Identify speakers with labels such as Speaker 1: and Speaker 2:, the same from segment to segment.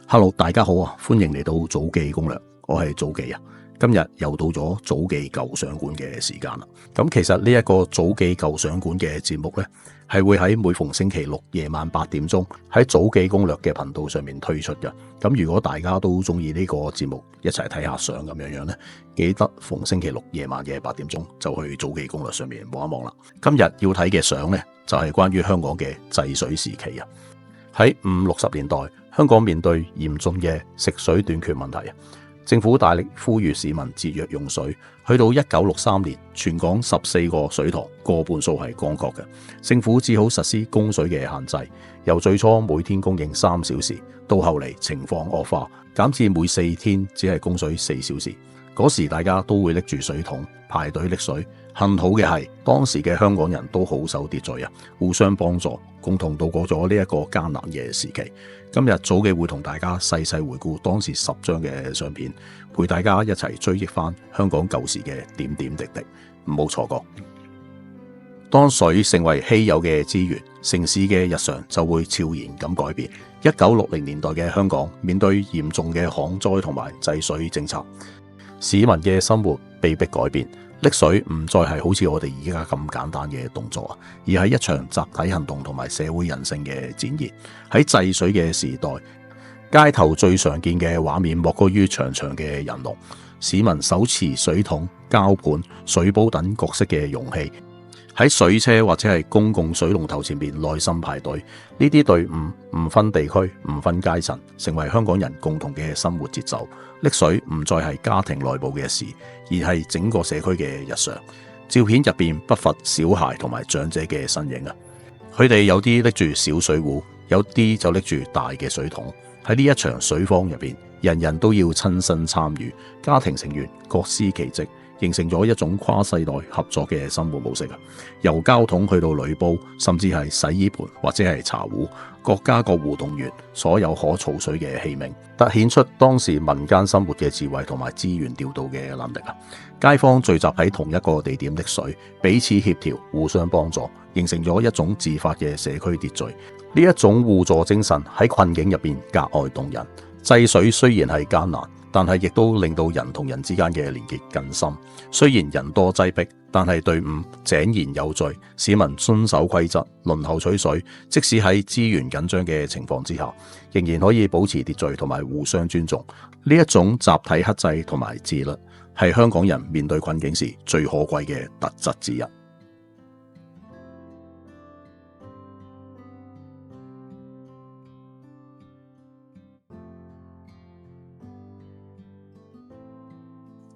Speaker 1: Hello， 大家好啊！歡迎嚟到早記攻略，我係早記啊。今日又到咗早記舊相館嘅時間啦。咁其實呢一個早記舊相館嘅節目呢，係會喺每逢星期六夜晚8點鐘喺早記攻略嘅頻道上面推出嘅。咁如果大家都中意呢個節目，一齊睇下相咁樣呢，記得逢星期六夜晚嘅8點鐘就去早記攻略上面望一望啦。今日要睇嘅相呢，就係關於香港嘅制水時期啊。喺50、60年代，香港面對嚴峻嘅食水短缺問題，政府大力呼籲市民節約用水。去到1963年，全港14個水塘過半數係乾涸嘅，政府只好實施供水嘅限制，由最初每天供應3小時，到後嚟情況惡化，減至每4天只係供水4小時。嗰時大家都會拎住水桶排隊拎水。幸好嘅係，當時嘅香港人都好守秩序啊，互相幫助，共同度過咗呢一個艱難嘅時期。今日早記會同大家細細回顧當時10張嘅相片，陪大家一齊追憶翻香港舊時嘅點點滴滴，唔好錯過。當水成為稀有嘅資源，城市嘅日常就會悄然咁改變。1960年代嘅香港面對嚴重嘅旱災同埋制水政策，市民嘅生活被迫改變。拎水唔再係好似我哋而家咁簡單嘅動作啊，而係一場集體行動同埋社會人性嘅展現。喺制水嘅時代，街頭最常見嘅畫面莫過於長長嘅人龍，市民手持水桶、膠盤、水煲等各式嘅容器，喺水車或者係公共水龍頭前面耐心排隊。呢啲隊伍唔分地區、唔分階層，成為香港人共同嘅生活節奏。拎水唔再係家庭內部嘅事，而係整個社區嘅日常。照片入邊不乏小孩同埋長者嘅身影啊！佢哋有啲拎住小水壺，有啲就拎住大嘅水桶。喺呢一場水荒入邊，人人都要親身參與，家庭成員各司其職，形成咗一種跨世代合作嘅生活模式啊！由膠桶去到鋁煲，甚至係洗衣盤或者係茶壺，各家各戶動員所有可儲水嘅器皿，凸顯出當時民間生活嘅智慧同埋資源調度嘅能力啊！街坊聚集喺同一個地點拎水，彼此協調，互相幫助，形成咗一種自發嘅社區秩序。呢一種互助精神喺困境入邊格外動人。制水雖然係艱難，但係亦都令到人同人之間嘅連結更深。雖然人多擠迫，但係隊伍井然有序，市民遵守規則，輪候取水。即使喺資源緊張嘅情況之下，仍然可以保持秩序同埋互相尊重。呢一種集體克制同埋自律，係香港人面對困境時最可貴嘅特質之一。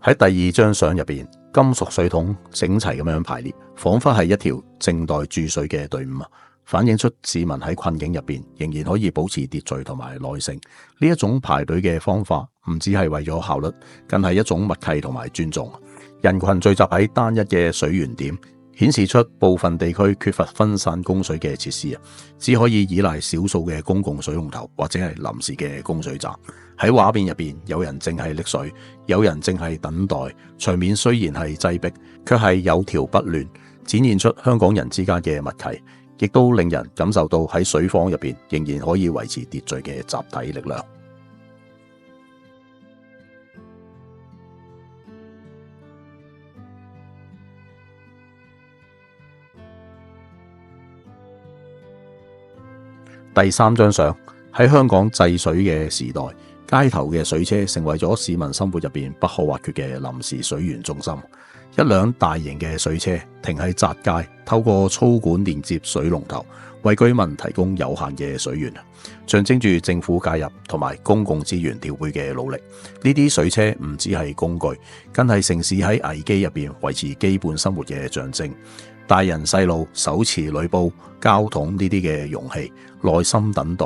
Speaker 1: 喺第2張相入邊，金屬水桶整齊咁樣排列，仿佛係一條靜待注水嘅隊伍啊！反映出市民喺困境入邊仍然可以保持秩序同埋耐性。呢一種排隊嘅方法唔只係為咗效率，更係一種默契同埋尊重。人群聚集喺單一嘅水源點，顯示出部分地區缺乏分散供水嘅設施啊，只可以依賴少數嘅公共水龍頭或者係臨時嘅供水站。喺畫面入邊，有人正係拎水，有人正係等待。場面雖然係擠迫，卻係有條不亂，展現出香港人之間嘅默契，亦都令人感受到喺水荒入邊仍然可以維持秩序嘅集體力量。第3張相，喺香港制水嘅時代，街頭嘅水車成為咗市民生活入邊不可或缺嘅臨時水源中心。一輛大型嘅水車停喺窄街，透過粗管連接水龍頭，為居民提供有限嘅水源，象徵住政府介入同埋公共資源調配嘅努力。呢啲水車唔只係工具，更係城市喺危機入邊維持基本生活嘅象徵。大人細路手持鋁煲、膠桶呢啲嘅容器，耐心等待，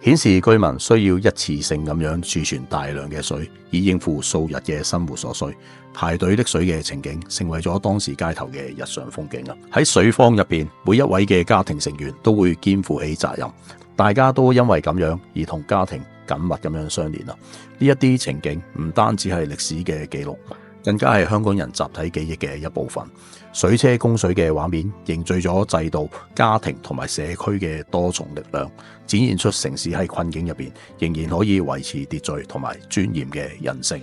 Speaker 1: 顯示居民需要一次性咁樣儲存大量嘅水，以應付數日嘅生活所需。排隊拎水嘅情景成為咗當時街頭嘅日常風景啊！喺水荒入邊，每一位嘅家庭成員都會肩負起責任，大家都因為咁樣而同家庭緊密咁樣相連啊！呢一啲情景唔單止係歷史嘅記錄，更加係香港人集體記憶嘅一部分。水車供水嘅畫面凝聚咗制度、家庭同埋社區嘅多重力量，展現出城市喺困境入邊仍然可以維持秩序同埋尊嚴嘅人性。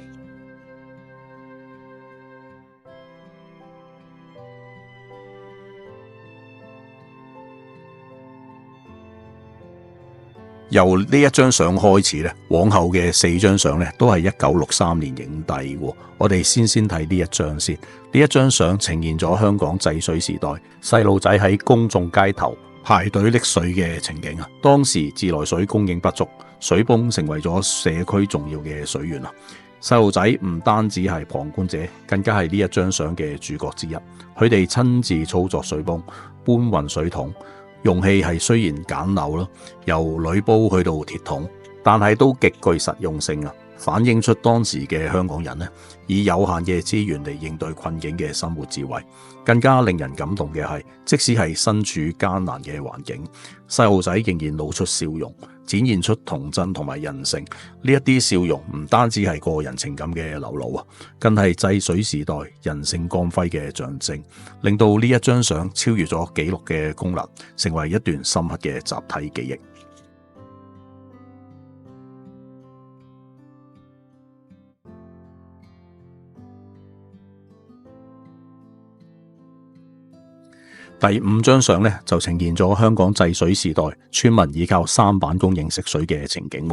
Speaker 1: 由呢一張相開始咧，往後嘅4張相咧都係1963年影帝喎。我哋先睇呢一張先。呢一張相呈現咗香港制水時代細路仔喺公眾街頭排隊拎水嘅情景啊。當時自來水供應不足，水泵成為咗社區重要嘅水源啊。細路仔唔單止係旁觀者，更加係呢一張相嘅主角之一。佢哋親自操作水泵，搬運水桶。容器係雖然簡陋咯，由鋁煲去到鐵桶，但係都極具實用性啊！反映出當時嘅香港人呢，以有限嘅資源嚟應對困境嘅生活智慧。更加令人感動嘅係，即使係身處艱難嘅環境，細路仔仍然露出笑容，展現出童真同埋人性。呢一啲笑容唔單止係個人情感嘅流露啊，更係制水時代人性光輝嘅象徵，令到呢一張相超越咗紀錄嘅功能，成為一段深刻嘅集體記憶。第5張相咧就呈現咗香港制水時代村民依靠舢板供應食水嘅情景。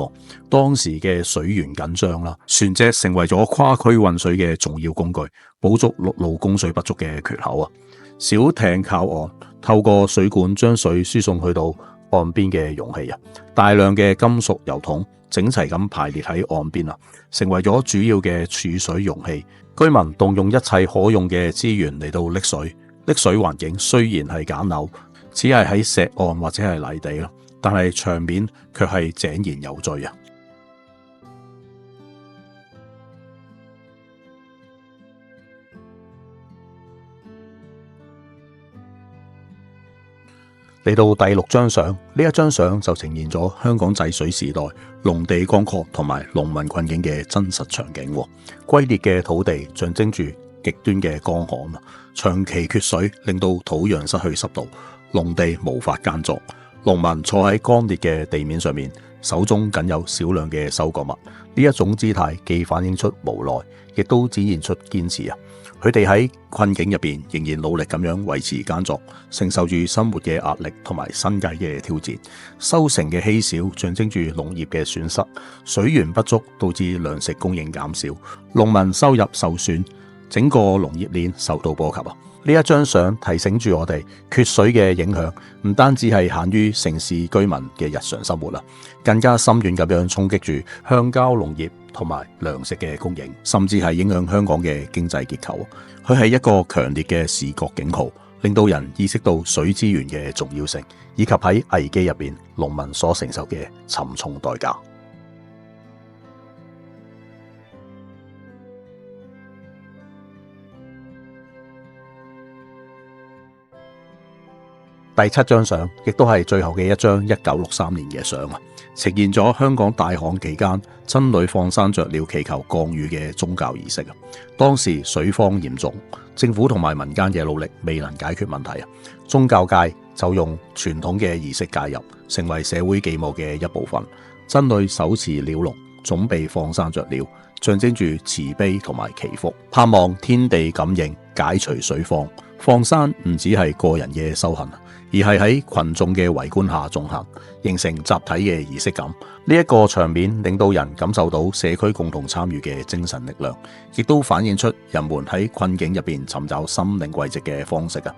Speaker 1: 當時嘅水源緊張啦，船隻成為咗跨區運水嘅重要工具，補足陸路供水不足嘅缺口啊。小艇靠岸，透過水管將水輸送去到岸邊嘅容器啊。大量嘅金屬油桶整齊咁排列喺岸邊啊，成為咗主要嘅儲水容器。居民動用一切可用嘅資源嚟到拎水。瀝水環境雖然係簡陋，只係喺石岸或者係泥地咯，但係場面卻係井然有序啊！嚟到第6張相，呢一張相就呈現咗香港制水時代農地乾涸同埋農民困境嘅真實場景。龜裂嘅土地象徵住極端嘅乾旱，長期缺水令到土壤失去濕度，農地無法耕作。農民坐喺乾裂嘅地面上面，手中僅有少量嘅收割物。呢一種姿態既反映出無奈，亦都展現出堅持啊！佢哋喺困境入邊仍然努力咁樣維持耕作，承受住生活嘅壓力同埋生計嘅挑戰。收成嘅稀少象徵住農業嘅損失，水源不足導致糧食供應減少，農民收入受損。整個農業鏈受到波及啊！呢一張相提醒住我哋，缺水嘅影響唔單止係限於城市居民嘅日常生活啦，更加深遠咁樣衝擊住鄉郊農業同埋糧食嘅供應，甚至係影響香港嘅經濟結構。佢係一個強烈嘅視覺警號，令到人意識到水資源嘅重要性，以及喺危機入邊農民所承受嘅沉重代價。第7張相亦都係最後嘅一張1963年嘅相啊，呈現咗香港大旱期間僧侶放生雀鳥祈求降雨嘅宗教儀式啊。當時水荒嚴重，政府同埋民間嘅努力未能解決問題啊。宗教界就用傳統嘅儀式介入，成為社會寄望嘅一部分。僧侶手持鳥籠，準備放生雀鳥，象徵住慈悲同埋祈福，盼望天地感應，解除水荒。放生唔只係個人嘅修行，而係喺群眾嘅圍觀下進行，形成集體嘅儀式感。呢一個場面令到人感受到社區共同參與嘅精神力量，亦都反映出人們喺困境入邊尋找心靈慰藉嘅方式啊！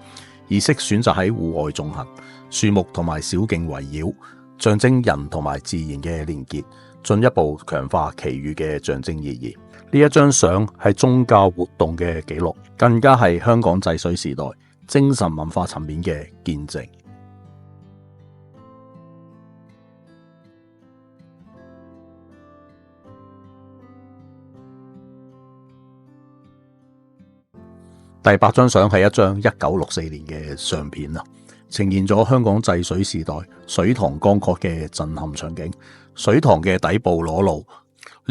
Speaker 1: 儀式選擇喺戶外進行，樹木同埋小徑圍繞，象徵人同埋自然嘅連結，進一步強化祈雨嘅象徵意義。呢一張相係宗教活動嘅記錄，更加係香港制水時代精神文化層面嘅見證。第8張相係一張1964年嘅相片啊，呈現咗香港制水時代水塘乾涸嘅震撼場景。水塘嘅底部裸露，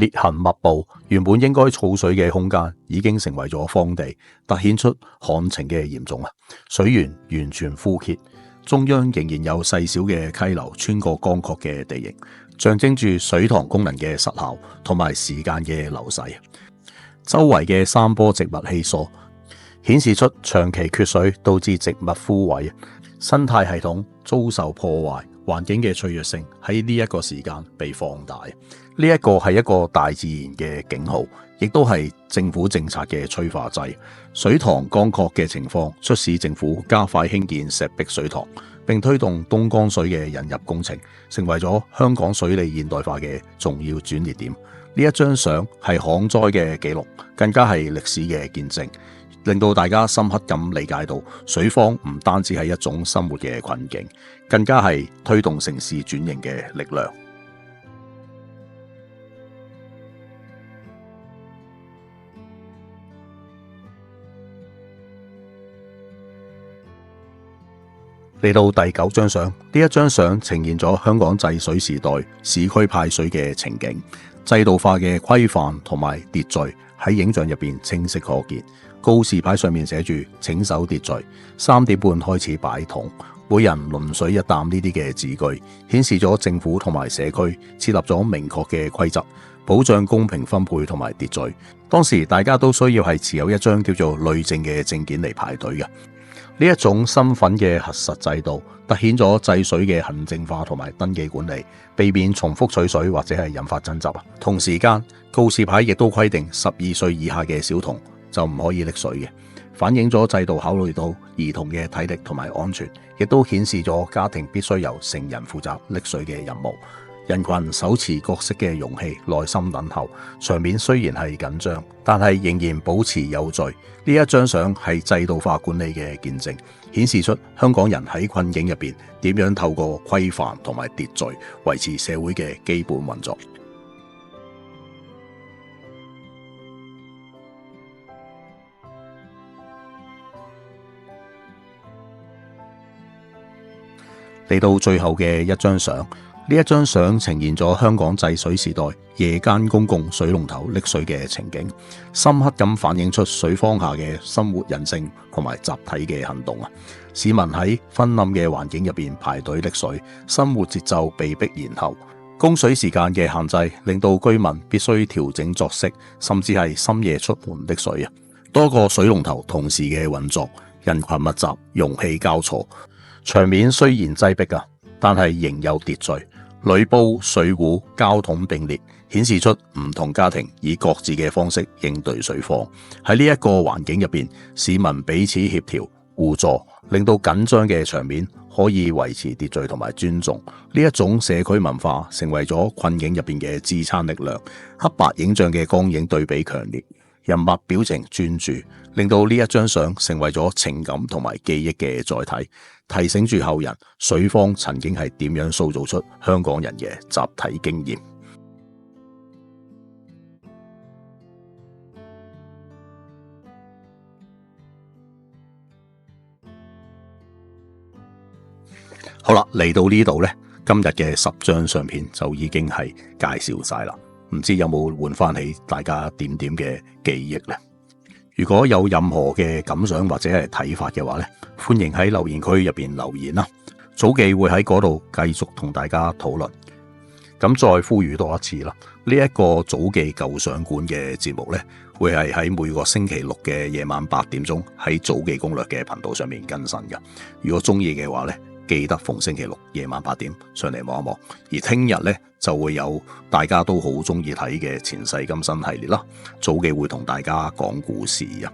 Speaker 1: 裂痕密布，原本應該儲水嘅空間已經成為咗荒地，凸顯出旱情嘅嚴重啊！水源完全枯竭，中央仍然有細小嘅溪流穿過乾涸嘅地形，象徵住水塘功能嘅失效同埋時間嘅流逝。周圍嘅山坡植物稀疏，顯示出長期缺水導致植物枯萎，生態系統遭受破壞，環境嘅脆弱性喺呢一個時間被放大。呢一個係一個大自然嘅警號，亦都係政府政策嘅催化劑。水塘乾涸嘅情況促使政府加快興建石壁水塘，並推動東江水嘅引入工程，成為咗香港水利現代化嘅重要轉捩點。呢一張相係旱災嘅記錄，更加係歷史嘅見證，令到大家深刻咁理解到水荒唔單止係一種生活嘅困境，更加係推動城市轉型嘅力量。嚟到第9張相，呢一張相呈現咗香港制水時代市區派水嘅情景，制度化嘅規範同埋秩序喺影像入邊清晰可見。告示牌上面寫住請守秩序，3點半開始擺桶，每人輪水一擔呢啲嘅字句，顯示咗政府同埋社區設立咗明確嘅規則，保障公平分配同埋秩序。當時大家都需要係持有一張叫做累證嘅證件嚟排隊嘅。呢一種身份嘅核實制度，凸顯咗制水嘅行政化同埋登記管理，避免重複取水或者係引發爭執。同時間，告示牌亦都規定12歲以下嘅小童就唔可以拎水嘅，反映咗制度考慮到兒童嘅體力同埋安全，亦都顯示咗家庭必須由成人負責拎水嘅任務。人群手持各式嘅容器，耐心等候。場面雖然係緊張，但係仍然保持有序。呢一張相係制度化管理嘅見證，顯示出香港人喺困境入邊點樣透過規範同埋秩序維持社會嘅基本運作。嚟到最後嘅一張相。呢一張相呈現咗香港制水時代夜間公共水龍頭拎水嘅情景，深刻咁反映出水荒下嘅生活人性同埋集體嘅行動啊！市民喺昏暗嘅環境入邊排隊拎水，生活節奏被迫延後，供水時間嘅限制令到居民必須調整作息，甚至係深夜出門拎水啊！多個水龍頭同時嘅運作，人群密集，容器交錯，場面雖然擠迫啊，但係仍有秩序。鋁煲、水壺、膠桶並列，顯示出唔同家庭以各自嘅方式應對水荒。喺呢一個環境入邊，市民彼此協調互助，令到緊張嘅場面可以維持秩序同埋尊重。呢一種社區文化成為咗困境入邊嘅支撐力量。黑白影像嘅光影對比強烈，人物表情專注，令到呢一張相成為咗情感同埋記憶嘅載體，提醒住後人水荒曾經係點樣塑造出香港人嘅集體經驗。好啦，嚟到呢度呢，今日嘅10張相片就已經係介紹晒啦。唔知有冇喚翻起大家點點嘅記憶呢？如果有任何嘅感想或者係睇法嘅話呢，歡迎喺留言區入邊留言啦。早記會喺嗰度繼續同大家討論。咁再呼籲多一次啦，呢一個早記舊相館嘅節目呢，會係喺每個星期六嘅夜晚8點鐘喺早記攻略嘅頻道上面更新嘅。如果中意嘅話呢，記得逢星期六夜晚8點上嚟望一望。而聽日呢，就會有大家都好中意睇嘅前世今生系列啦。早記會同大家講故事啊，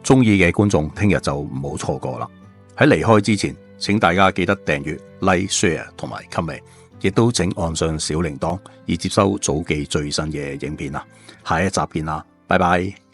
Speaker 1: 中意嘅觀眾聽日就唔好錯過啦。喺離開之前，請大家記得訂閱、like、share 同埋 comment， 亦都請按上小鈴鐺以接收早記最新嘅影片啦。下一集見啦，拜拜。